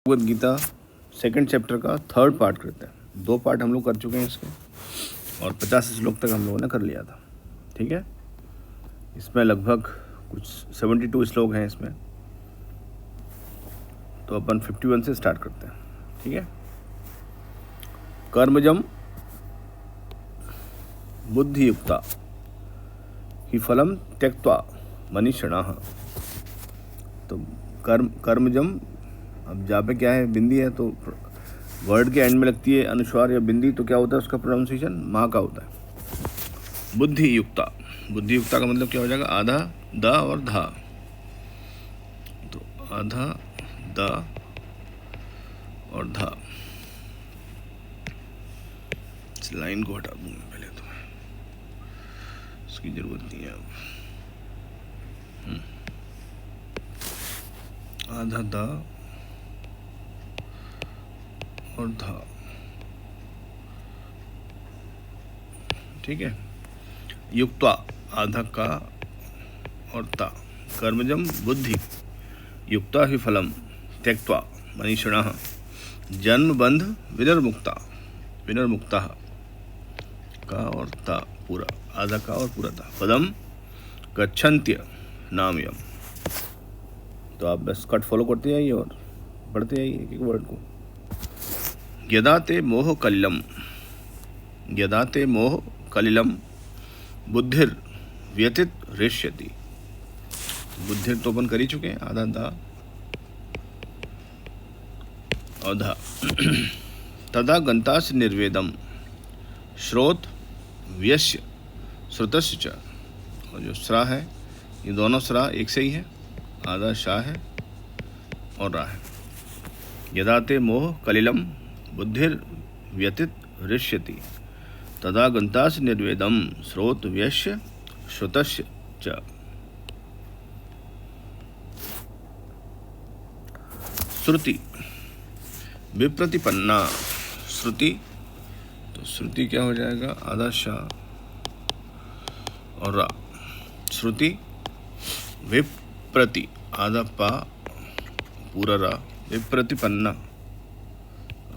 Bhagavad Gita second chapter का third part करते हैं। 2 पार्ट हम लोग कर चुके हैं इसके और 50 श्लोक तक हम लोगों ने कर लिया था। ठीक है, इसमें लगभग कुछ 72 श्लोक हैं इसमें, तो अपन 51 से स्टार्ट करते हैं। ठीक है, कर्मजम बुद्धि युक्ता ही फलम त्यक्त्वा मनीषिणः। तो कर्मजम, अब जहाँ पे क्या है बिंदी है, तो वर्ड के एंड में लगती है अनुस्वार या बिंदी, तो क्या होता है उसका प्रोनाउंसिएशन माँ का होता है। बुद्धि युक्ता, बुद्धि युक्ता का मतलब क्या हो जाएगा, आधा द और धा। तो आधा द और धा, इस लाइन को हटा दूंगा पहले, तो इसकी जरूरत नहीं है अब। आधा द और धा, ठीक है। युक्ता, आधा का और ता। कर्मजम बुद्धि युक्ता ही फलम त्यक्त्वा मनीषिणः। जन्म बंध विनिर्मुक्ता, विनिर्मुक्ता का और ता पूरा, आधा का और पूरा ता। पदम गच्छन्त्य नामयम। तो आप बस कट फॉलो करते जाइए और पढ़ते जाइए एक एक वर्ड को। यदा ते मोह कलिलम, यदा ते मोह कलिलम बुद्धिर व्यतित रेष्यति। बुद्धिर तो अपन कर ही चुके हैं, आधा दा औधा। तदा गंतास निर्वेदम श्रोत व्यस्य श्रुतस्य च। और जो स्रा है, ये दोनों स्रा एक से ही है, आधा शा है और रा है। यदा ते मोह कलिलम बुद्धिर व्यतित ऋष्यति तदा गंतास निर्वेदम श्रोत व्यस्य श्रुतस्य च। श्रुति विप्रतिपन्ना, श्रुति, तो श्रुति क्या हो जाएगा, आधा शा और रा। श्रुति विप्रति, आधा पा पूरा रा। विप्रतिपन्ना,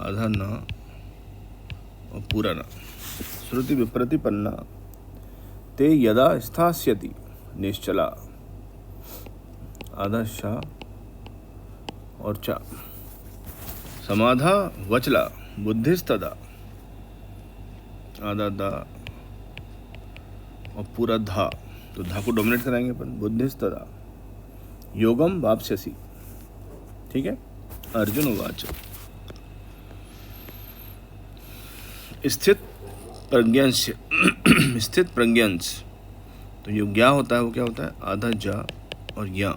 आधा ना और पूरा ना। श्रुति विप्रतिपन्ना ते यदा स्थास्यति निश्चला, आधा शा और चा। समाधा वचला बुद्धिस्तदा, आधा दा और पूरा धा। तो धा को डोमिनेट कराएंगे अपन, बुद्धिस्तदा योगम वाप्स्यसि। ठीक है। अर्जुन उवाच स्थित प्रज्ञांश, स्थित प्रज्ञांश। तो जो ज्ञा होता है वो क्या होता है, आधा जा और या।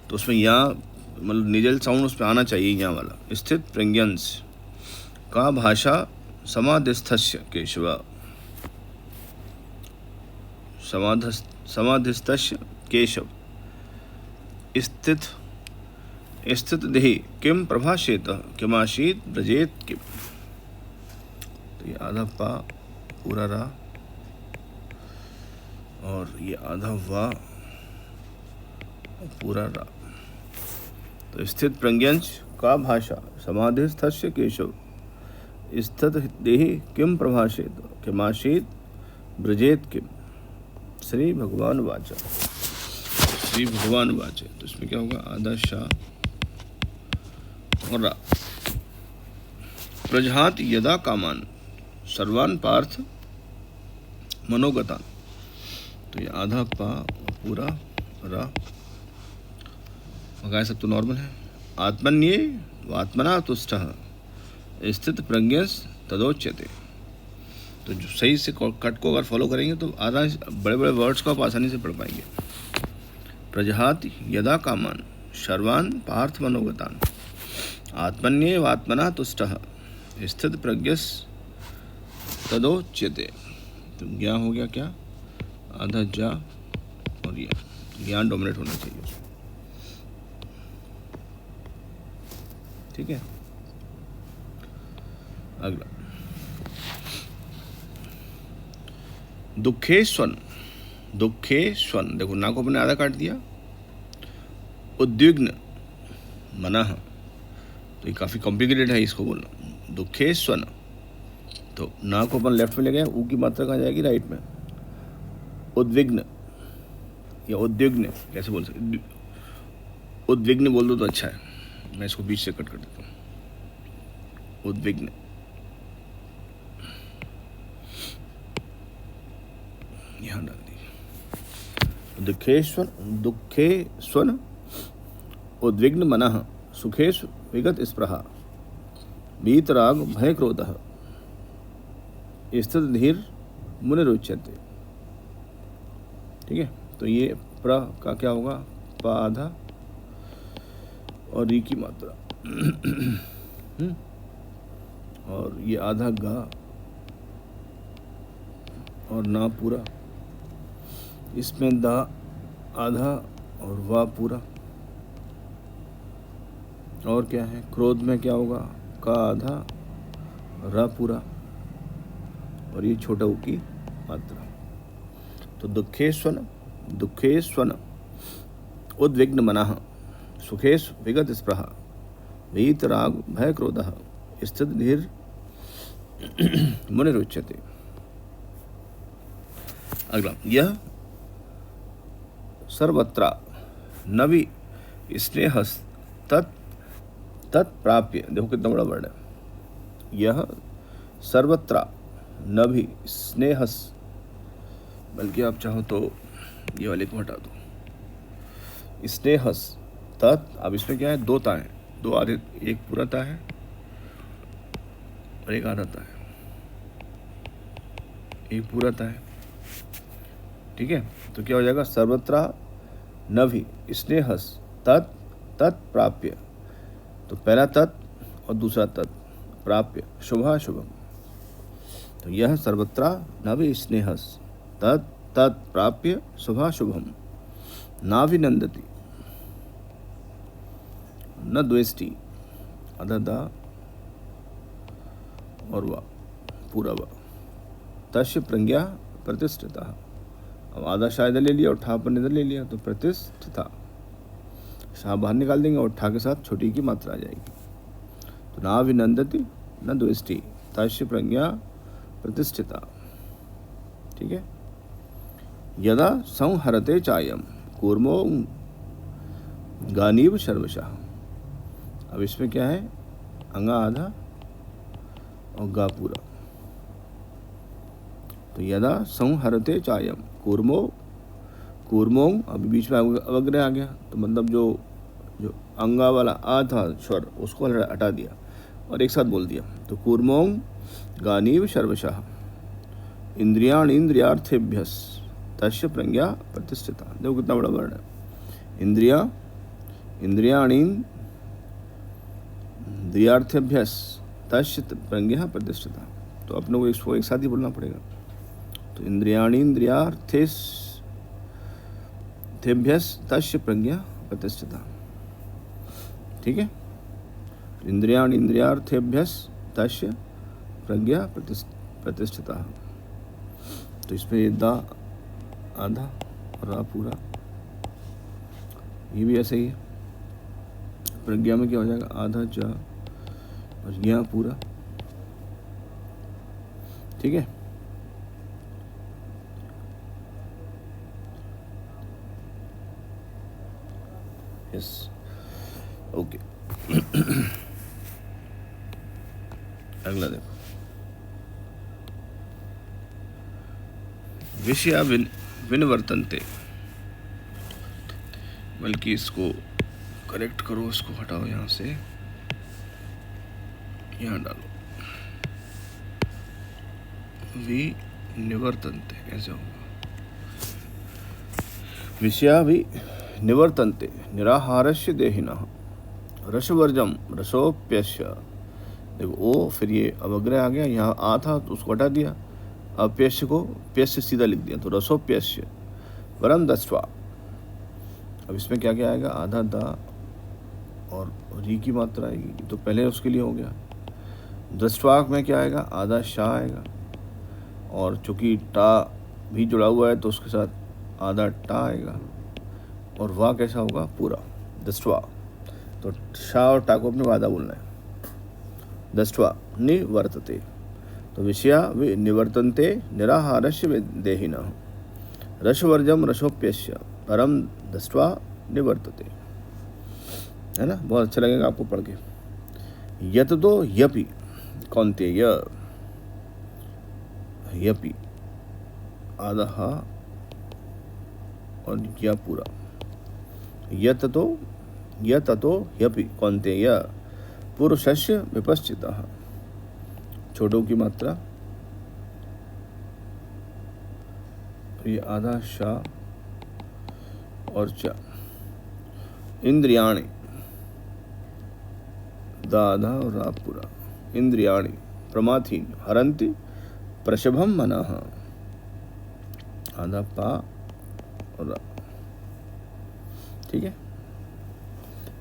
तो उसमें या मतलब निजल साउंड उस पर आना चाहिए, या वाला। स्थित प्रज्ञांश का भाषा समाधिस्थस्य केशव, समाधिस्थस्य केशव। स्थित, स्थित देहि किम प्रभाषेत किमाशीत ब्रजेत किम। तो ये आधा पा पूरा रा और ये आधा वा पूरा रा। तो स्थित प्रज्ञांश का भाषा समाधिस्थस्य केशव। स्थित देहि किम प्रभाषेत किमाशीत ब्रजेत किम। श्री भगवान वाचा, श्री भगवान वाचे। तो इसमें क्या होगा, आधा शा और रा। प्रजहात यदा कामान सर्वान पार्थ मनोगतान। तो ये आधा पा पूरा रा, वगैरह सब तो नॉर्मल है। आत्मन्ये आत्मना तुष्टः स्थित प्रज्ञस तदोच्यते। तो जो सही से कट को अगर फॉलो करेंगे तो आधा बड़े बड़े वर्ड्स को आप आसानी से पढ़ पाएंगे। प्रजहात यदा कामान सर्वान पार्थ मनोगतान आत्मन्ये आत्मना तुष्टः स्थित प्रज्ञस तदोच्यते। तो ज्ञान हो गया क्या, आधा जा और या, ज्ञान डोमिनेट होना चाहिए उसमें। ठीक है। अगला दुखे स्वन, दुखे स्वन। देखो ना को अपने आधा काट दिया। उद्विग्न मनः तो ये काफ़ी कॉम्प्लिकेटेड है इसको बोलना। दुखे स्वन, तो ना को अपन लेफ्ट में ले गए, ऊ की मात्रा कहाँ जाएगी? राइट में। उद्विग्न या उद्विग्न कैसे बोल सकते? उद्विग्न बोल दो तो अच्छा है, मैं इसको बीच से कट कर देता हूँ। उद्विग्न, यहाँ डाल दीजिए। दुखे स्वन उद्विग्न मनः सुखेश विगत स्पृहा वीतराग भय क्रोधः स्थित धीर मुनिरुच्यते। ठीक है, तो ये प्र का क्या होगा? प आधा और री की मात्रा और ये आधा गा और ना पूरा, इसमें दा आधा और वा पूरा। और क्या है? क्रोध में क्या होगा? का आधा रा पूरा और ये छोटा ऊ की मात्रा। तो दुखे स्वन उद्विग्न मनः सुखेश विगत स्पृहा वीतराग भय क्रोधः स्थित धीर मुनिरुच्यते। अगला, यह सर्वत्र नवि स्नेहस तत्प्राप्य, देखो कितना बड़ा वर्ड है। यह सर्वत्र नभि स्नेहस, बल्कि आप चाहो तो ये वाले को हटा दो। स्नेहस तत्, अब इसमें क्या है? दो ता है, दो आधे, एक पूरा ता है और एक आधा ता है, एक पूरा ता है। ठीक है, तो क्या हो जाएगा? सर्वत्र नभि स्नेहस तत्प्राप्य, तो पहला तत् और दूसरा तत्, प्राप्य शुभाशुभम। तो यह सर्वत्र नभि स्नेहस तत्प्राप्य शुभाशुभम नाभिनंदति न द्वेष्टि, अधा दा और वा पूरा वा, तस्य प्रज्ञा प्रतिष्ठिता। अब आधा शायद ले लिया और ठा पर इधर ले लिया, तो प्रतिष्ठिता, शाह बाहर निकाल देंगे और ठा के साथ छोटी की मात्रा आ जाएगी। तो नाभिनंदति न द्वेष्टि तस्य प्रज्ञा प्रतिष्ठिता। ठीक है, यदा संहरते चायम कूर्मो गानीव सर्वशः। अब इसमें क्या है? अंगा आधा और गा पूरा। तो यदा संहरते चायम कूर्मो, अभी बीच में अवग्रह आ गया, तो मतलब जो अंगा वाला आ था स्वर उसको हटा दिया और एक साथ बोल दिया। तो कूर्मो गानीव सर्वशः इंद्रियाण इंद्रियार्थेभ्यस तस्य प्रज्ञा प्रतिष्ठिता। देखो कितना बड़ा वर्ड है। इंद्रियाण इंद्रियार्थेभ्यस तस्य प्रज्ञा प्रतिष्ठिता। तो अपने को इसको एक साथ ही बोलना पड़ेगा। तो इंद्रियाण इंद्रियार्थेभ्यस तस्य प्रज्ञा प्रतिष्ठिता। ठीक है, इंद्रियाण इंद्रियार्थेभ्यस तस्य प्रज्ञा प्रतिष्ठिता। तो इसमें दा आधा और रा पूरा, ये भी ऐसे ही है। प्रज्ञा में क्या हो जाएगा? आधा जा और यहाँ पूरा। ठीक है, यस, ओके। अगला देखो, विषया विनिवर्तन्ते, बल्कि इसको करेक्ट करो, इसको हटाओ, यहाँ से यहाँ डालो। विनिवर्तन्ते कैसे होगा? विषया विनिवर्तन्ते निराहारस्य देहिनः रसवर्जम रसोप्यस्य। देखो ओ, फिर ये अवग्रह आ गया, यहाँ आ था तो उसको हटा दिया, अप्यस्य को प्यस्य सीधा लिख दिया, तो रसोप्यस्य वरम दस्वा। अब इसमें क्या क्या आएगा? आधा दा और री की मात्रा आएगी, तो पहले उसके लिए हो गया। दस्वाक में क्या आएगा? आधा शाह आएगा, और चूंकि टा भी जुड़ा हुआ है तो उसके साथ आधा टा आएगा, और वाह कैसा होगा? पूरा दस्वा। तो शाह और टा को अपने को आधा बोलना है। दष्ट्वा निवर्तते। तो विषया निवर्तन्ते निराहारस्य देहिनः। रसवर्जम रसोप्यस्य परम दष्ट्वा निवर्तते। है ना, बहुत अच्छा लगेगा आपको पढ़ के। यत तो यपि कौन्तेय, यपि आधा और या पूरा। यत तो यपि कौन्तेय पुरुषस्य विपश्चितः। छोटों की मात्रा, ये आधा शा और चा। इंद्रियाणि, दाधा और रा पूरा। इंद्रियाणि प्रमाथीन हरन्ति प्रशभम मनः। आधा पा और रा। ठीक है।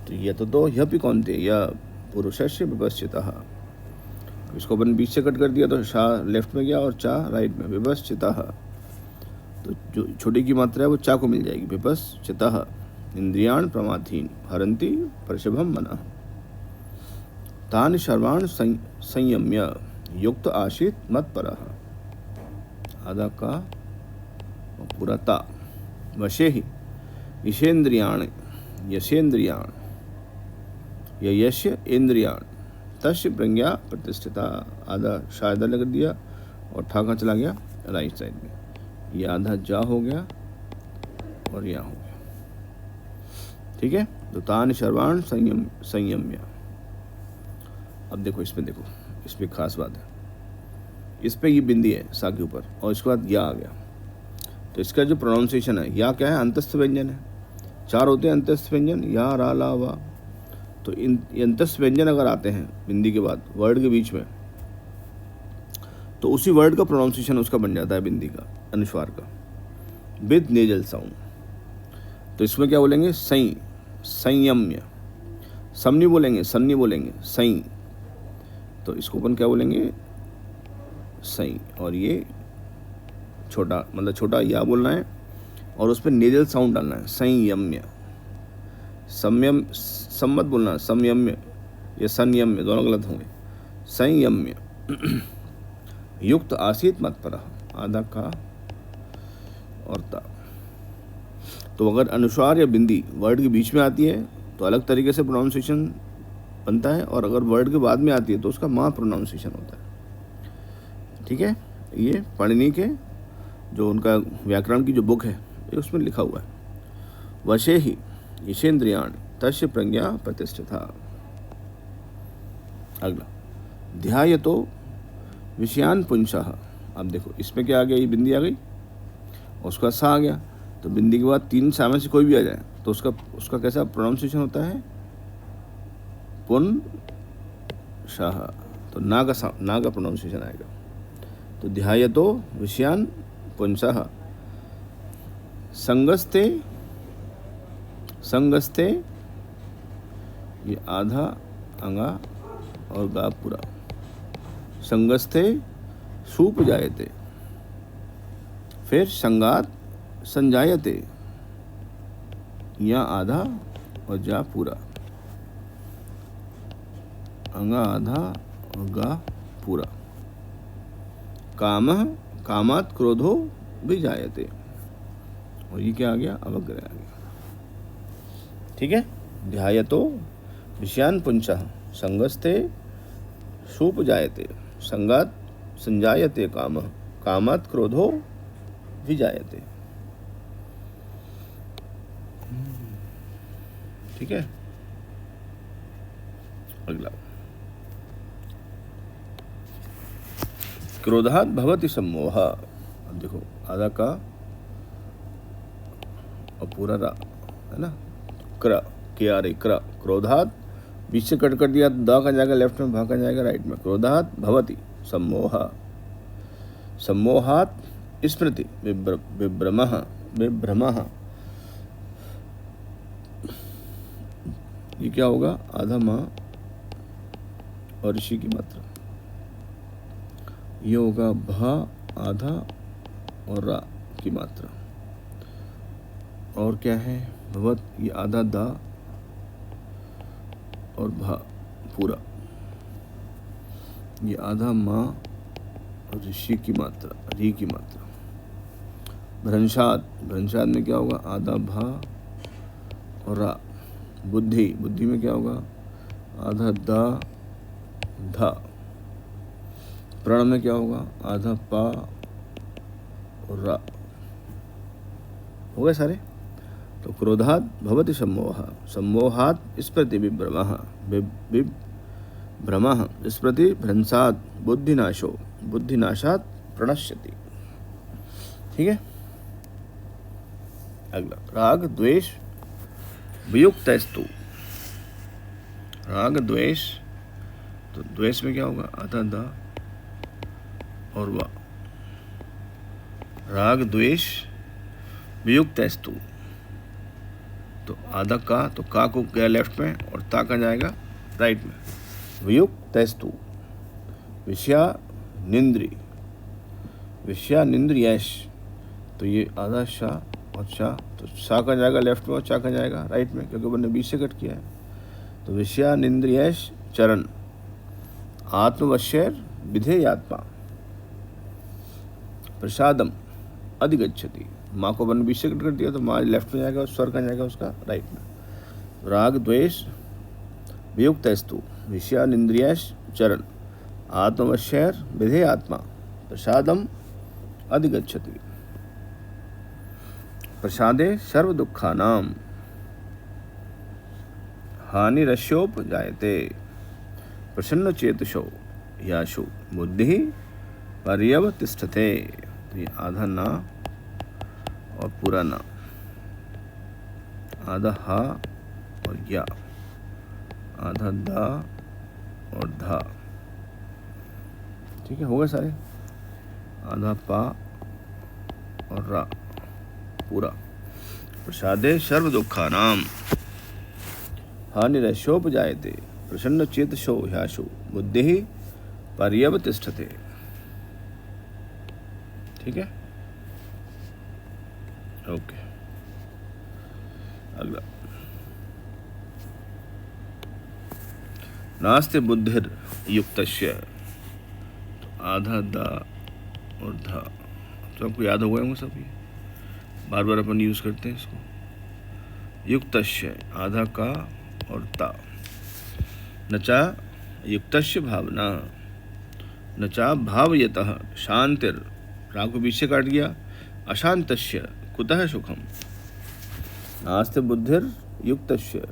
तो यत तो यपि कौन्तेय पुरुषस्य विपश्चितः। इसको अपन बीच से कट कर दिया तो शा लेफ्ट में गया और चा राइट में। विपश्चितः, तो जो छोटी की मात्रा है वो चा को मिल जाएगी। विपश्चितः इंद्रियाण प्रमाथीन हरन्ति प्रशभम मनः। तानि सर्वाणि संयम्य युक्त आसीत मत्परः। आधा का पूरा ता। वशे ही ईशेन्द्रियाणि यशेन्द्रियाण यश्य इंद्रियाण तस्य प्रज्ञा प्रतिष्ठिता। आधा शायद लग दिया और ठाका चला गया राइट साइड में। ये आधा जा हो गया और यहाँ हो गया। ठीक है। तो तानि सर्वाणि संयम्य। अब देखो इसमें, देखो इसमें खास बात है। इस पे ये बिंदी है सा के ऊपर और इसके बाद या आ गया। तो इसका जो प्रोनाउंसिएशन है, या क्या है, अंतस्थ व्यंजन है। 4 होते हैं अंतस्थ व्यंजन, या रा ला वा। तो इन अंतस्थ व्यंजन अगर आते हैं बिंदी के बाद वर्ड के बीच में, तो उसी वर्ड का प्रोनाउंसिएशन उसका बन जाता है बिंदी का, अनुस्वार का, विद नेजल साउंड। तो इसमें क्या बोलेंगे, सई, संयम्य। सम नहीं बोलेंगे, सन नहीं बोलेंगे, सई। तो इसको अपन क्या बोलेंगे, सई। और ये छोटा, मतलब छोटा या बोलना है और उस पर नेजल साउंड डालना है, संयम्य। संयम सम मत बोलना, संयम्य या संयम्य दोनों गलत होंगे। संयम्य युक्त आसीत मत्परः। आधा का और ता। तो अगर अनुस्वार या बिंदी वर्ड के बीच में आती है तो अलग तरीके से प्रोनाउंसिएशन बनता है, और अगर वर्ड के बाद में आती है तो उसका माँ प्रोनाउंसिएशन होता है। ठीक है। ये पाणिनि के जो उनका व्याकरण की जो बुक है ये उसमें लिखा हुआ है। वशे ही ईशेन्द्रियाणि तस्य प्रज्ञा प्रतिष्ठिता। अगला, ध्यायतो विषयान पुंसः। अब देखो इसमें क्या आ गया, ये बिंदी आ गई और उसका सा आ गया। तो बिंदी के बाद 3 सा में से कोई भी आ जाए तो उसका कैसा प्रोनाउंसिएशन होता है, पुन शाह। तो ना का प्रोनाउंसिएशन आएगा। तो ध्यायतो विषयान पुंसः संगस्ते, ये आधा अंगा और गा पूरा। संगस्ते सूप जायते। फिर संगात संजायते, या आधा और जा पूरा। अंगा आधा और गा पूरा। कामः कामात् क्रोधो भी जायते। और ये क्या आ गया, अवग्रह आ गया। ठीक है। ध्यायतो विषयान पुंसः संगस्ते सूप जायते। संगात संजायते कामः कामात् क्रोधो विजायते। ठीक है। अगला, क्रोधात भवति सम्मोह। अब देखो आधा का और पूरा रा है ना, क्र के आ रही क्र। क्रोधात बीच से कट कर दिया, द का जाएगा लेफ्ट में, भा का जाएगा राइट में। क्रोधात भवति सम्मोह। सम्मोहात स्मृति विभ्रमः। ये क्या होगा, आधा माँ और ऋषि की मात्रा। ये होगा भा आधा और रा की मात्रा। और क्या है, भवत, ये आधा दा और भा पूरा। ये आधा माँ और ऋषि की मात्रा, री की मात्रा। भ्रंशाद, भ्रंशाद में क्या होगा? आधा भा और रा। बुद्धि, बुद्धि में क्या होगा? आधा दा धा। प्रण में क्या होगा? आधा पा और रा। हो गए सारे? तो क्रोधात भवति सम्मोह, सम्मोहात स्मृति विभ्रमः, विभ्रमः स्मृति भ्रंशात बुद्धिनाशो, बुद्धिनाशात प्रणश्यति। ठीक है। अगला राग द्वेष वियुक्तस्तु। राग द्वेष, तो द्वेष में क्या होगा? आधा दा और वा। राग द्वेष वियुक्तस्तु, तो आधा का, तो का को गया लेफ्ट में और ता का जाएगा राइट में। वियुक्तस्तु विषयानिंद्रि, विषयानिंद्रियश, तो ये आधा शा और चा, तो सा का जाएगा लेफ्ट में और चा का जाएगा राइट में, क्योंकि मैंने 20 से कट किया है। तो विषयानिंद्रियश चरण आत्मवश्यर विधेयात्मा प्रसादम अधिगच्छति। माँ को वन 20 से कट कर दिया, तो माँ लेफ्ट में जाएगा और स्वर का जाएगा उसका राइट में। राग द्वेष वियुक्तस्तु विषयानिंद्रियश चरण आत्मवश्यर विधेयात्मा प्रसादम अधिगच्छति। प्रसादे सर्व दुखानां हानिरस्योपजायते प्रसन्न चेतसो याशु बुद्धि पर्यवतिष्ठते। तो ये आधा ना और पूरा ना, आधा हा और या, आधा दा और धा। ठीक है, हो गए सारे? आधा पा और रा पूरा। प्रसादे सर्व दुखानां हानिरस्योपजायते प्रसन्न चेतसो ह्याशु बुद्धि पर्यवतिष्ठते। ठीक है, ओके। अगला नास्ति बुद्धिर युक्तस्य, तो आधा दा और धा, तो आपको याद हो गए होंगे सब, ये बार बार अपन यूज करते हैं इसको। युक्तस्य आधा का और ता। नचा युक्तस्य भावना, नचा भावयतः शांतिर, राग को बीच से काट गया, अशांतस्य कुतः सुखम। नास्ति बुद्धिर युक्तस्य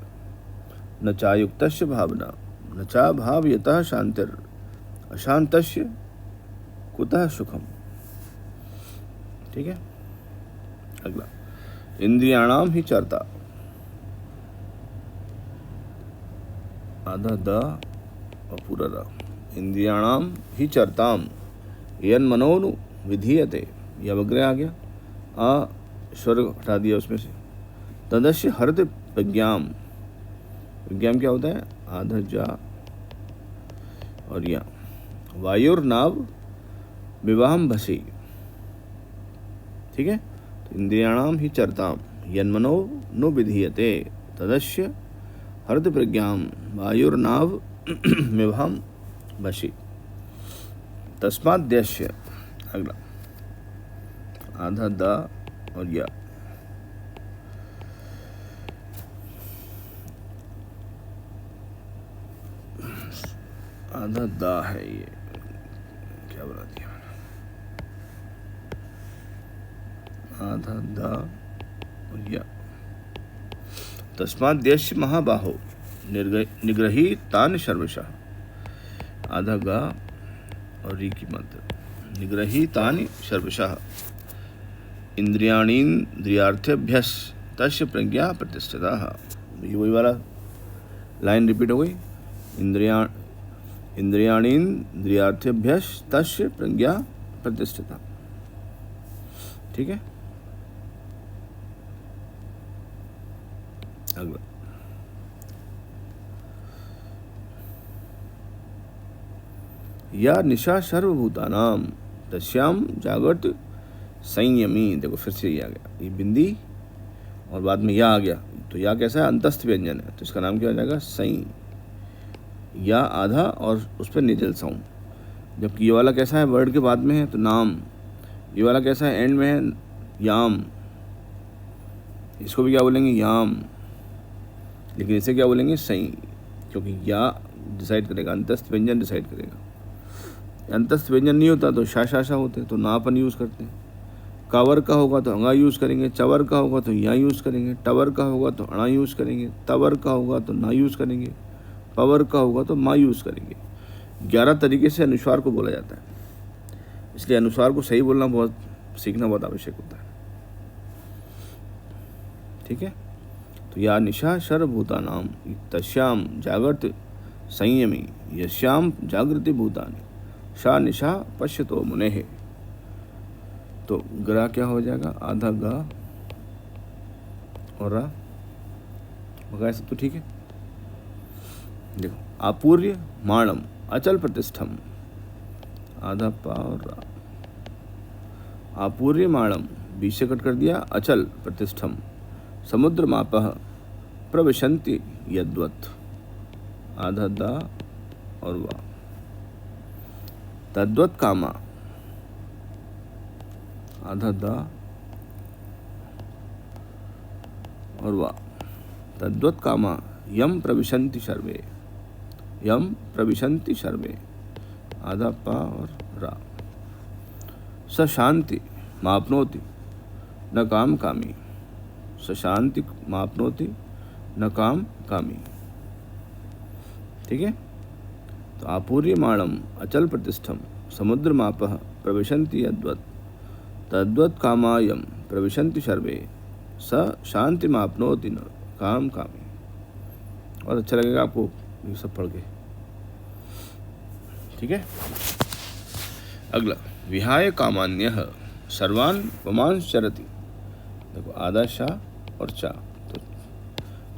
नचा युक्तस्य भावना, नचा भावयतः शांतिर अशांतस्य कुतः सुखम। ठीक है। अगला इंद्रियाणाम ही चरता, आधा द और पूरा रा। इंद्रियाणाम ही चरताम यन मनोनु विधीयते, यह वग्रह आ गया, आ स्वर हटा दिया उसमें से। तदस्य हरत प्रज्ञाम, प्रज्ञाम क्या होता है? आधा जा और या। वायुर्नाव विवाहम भसी। ठीक है, तो इंद्रियाणाम ही चरताम यन्मनो नो विधीयते तदस्य हरत प्रज्ञाम वायुर्नाव विवाहम भसी। तस्माद्यस्य, अगला आधा दा और या। आधा दा है, ये क्या बना दिया मैंने? आधा दा और या। तस्मात् देश महाबाहो निग्रही तान सर्वशः, आधा गा और री की मात्रा। निग्रही तानि सर्वशः इंद्रियाणीन्द्रियार्थेभ्यस तस्य प्रज्ञा प्रतिष्ठिता। ये वही वाला लाइन रिपीट हो गई। इंद्रियाणीन्द्रियार्थेभ्यस तस्य प्रज्ञा प्रतिष्ठिता। ठीक है। अगला या निशा सर्वभूतानाम तस्याम जागृत संयमी। देखो फिर से ये आ गया, ये बिंदी और बाद में या आ गया, तो या कैसा है? अंतस्थ व्यंजन है, तो इसका नाम क्या हो जाएगा? सई। या आधा और उस पर निजल साउंड। जबकि ये वाला कैसा है, वर्ड के बाद में है तो नाम, ये वाला कैसा है, एंड में है, याम, इसको भी क्या बोलेंगे, याम, लेकिन इसे क्या बोलेंगे, सही, क्योंकि या डिसाइड करेगा, अंतस्थ व्यंजन डिसाइड करेगा। अंतस्थ व्यंजन नहीं होता तो शा होते, तो ना अपन यूज़ करते हैं। कावर का होगा तो अंगा यूज़ करेंगे, चवर का होगा तो या यूज़ करेंगे, टवर का होगा तो अणा यूज़ करेंगे, तवर का होगा तो ना यूज़ करेंगे, पवर का होगा तो मा यूज़ करेंगे। 11 तरीके से अनुस्वार को बोला जाता है, इसलिए अनुस्वार को सही बोलना सीखना बहुत आवश्यक होता है। ठीक है, तो या निशा सर्वभूतानाम तस्याम जागृत संयमी यश्याम जागृति भूतानि सा निशा पश्यतो मुनेः। तो ग्रा क्या हो जाएगा, आधा गा और रा होगा, सब तो ठीक है। देखो, आपूर्य माणम अचल प्रतिष्ठम, आधा पा और रा, आपूर्य माणम, बीच से कट कर दिया, अचल प्रतिष्ठम, समुद्र मापह प्रविशन्ति यद्वत्, आधा दा और वा, तद्वत् कामा, आधा दा और वा, तद्वत् कामा यम प्रविशन्ति सर्वे, यम प्रविशन्ति सर्वे, आधा पा और रा, स शांति माप्नोति न काम कामी, स शांति माप्नोति न काम कामी। ठीक है, तो आपूर्यमाणम अचल प्रतिष्ठम समुद्र मापः प्रविशन्ति यद्वत् तद्वत् कामायम प्रविशन्ति सर्वे स शांति माप्नोति न काम कामी। और अच्छा लगेगा आपको ये सब पढ़ के। ठीक है, अगला, विहाय कामान्यः सर्वान् पुमांश्च चरति। देखो, आधा शाह और चा,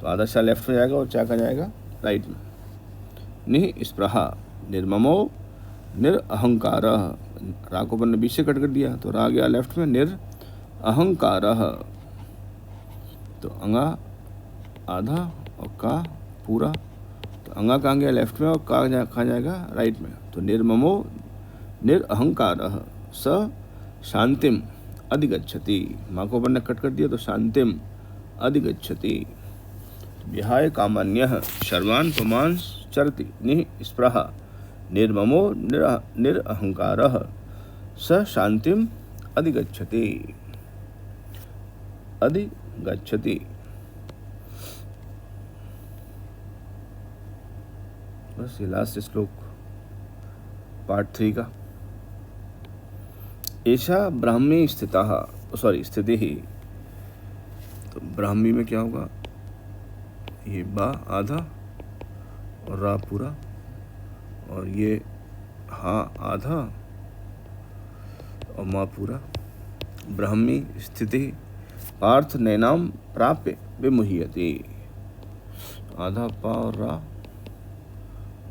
तो आधा शाह लेफ्ट में जाएगा और चा का जाएगा राइट में। निः स्पृहा निर्ममो निरअहंकारः, रा को अपन ने बीच से कट कर दिया तो रा गया लेफ्ट में, निरअहंकारः, तो अंगा आधा और का पूरा, तो अंगा कहाँ गया लेफ्ट में और का कहाँ जाएगा राइट में, तो निर्ममो निरअहंकारः स शांतिम अधिगच्छति, माँ को अपन ने कट कर दिया तो शांतिम अधिगच्छति। विहाय कामान्यः सर्वान् पुमांश्च चरति निः स्पृहा निर्ममो निरअहंकारः स शांतिम अधिगच्छति, अधिगच्छति। बस ये लास्ट श्लोक पार्ट 3 का। एषा ब्राह्मी स्थितः, स्थिति ही, तो ब्राह्मी में क्या होगा, ये बा आधा और रा पूरा, और ये हा आधा और मा पूरा। ब्राह्मी स्थिति पार्थ नैनाम प्राप्य विमुह्यते, आधा पा और रा,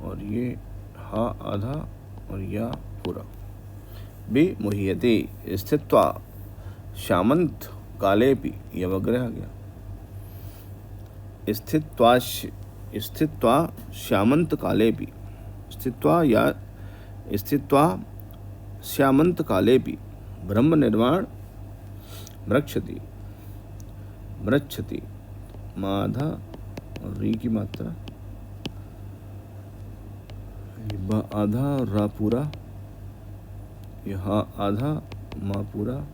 और ये हा आधा और या पूरा, विमुह्यते स्थित्वा श्यामंत कालेपि, यह वग्रह आ गया, स्थित्वा श्यामंत कालेपि, स्थित्वा श्यामंत कालेपि ब्रह्म निर्वाण म्रक्षति, माधा और री की मात्रा, आधा और रा पूरा, यहाँ आधा मा पूरा।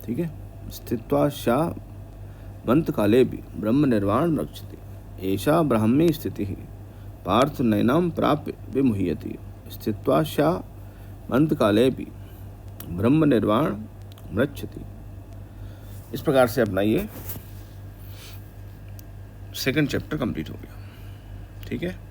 ठीक है, स्थित्वा श्यामंत काले भी ब्रह्म निर्वाण रक्षति, ऐसा ब्राह्मी स्थिति पार्थ नैनाम प्राप्य विमुह्यति, स्थित्वा श्यामंत काले भी ब्रह्म निर्वाण रक्षति। इस प्रकार से अपना ये 2nd चैप्टर कंप्लीट हो गया। ठीक है।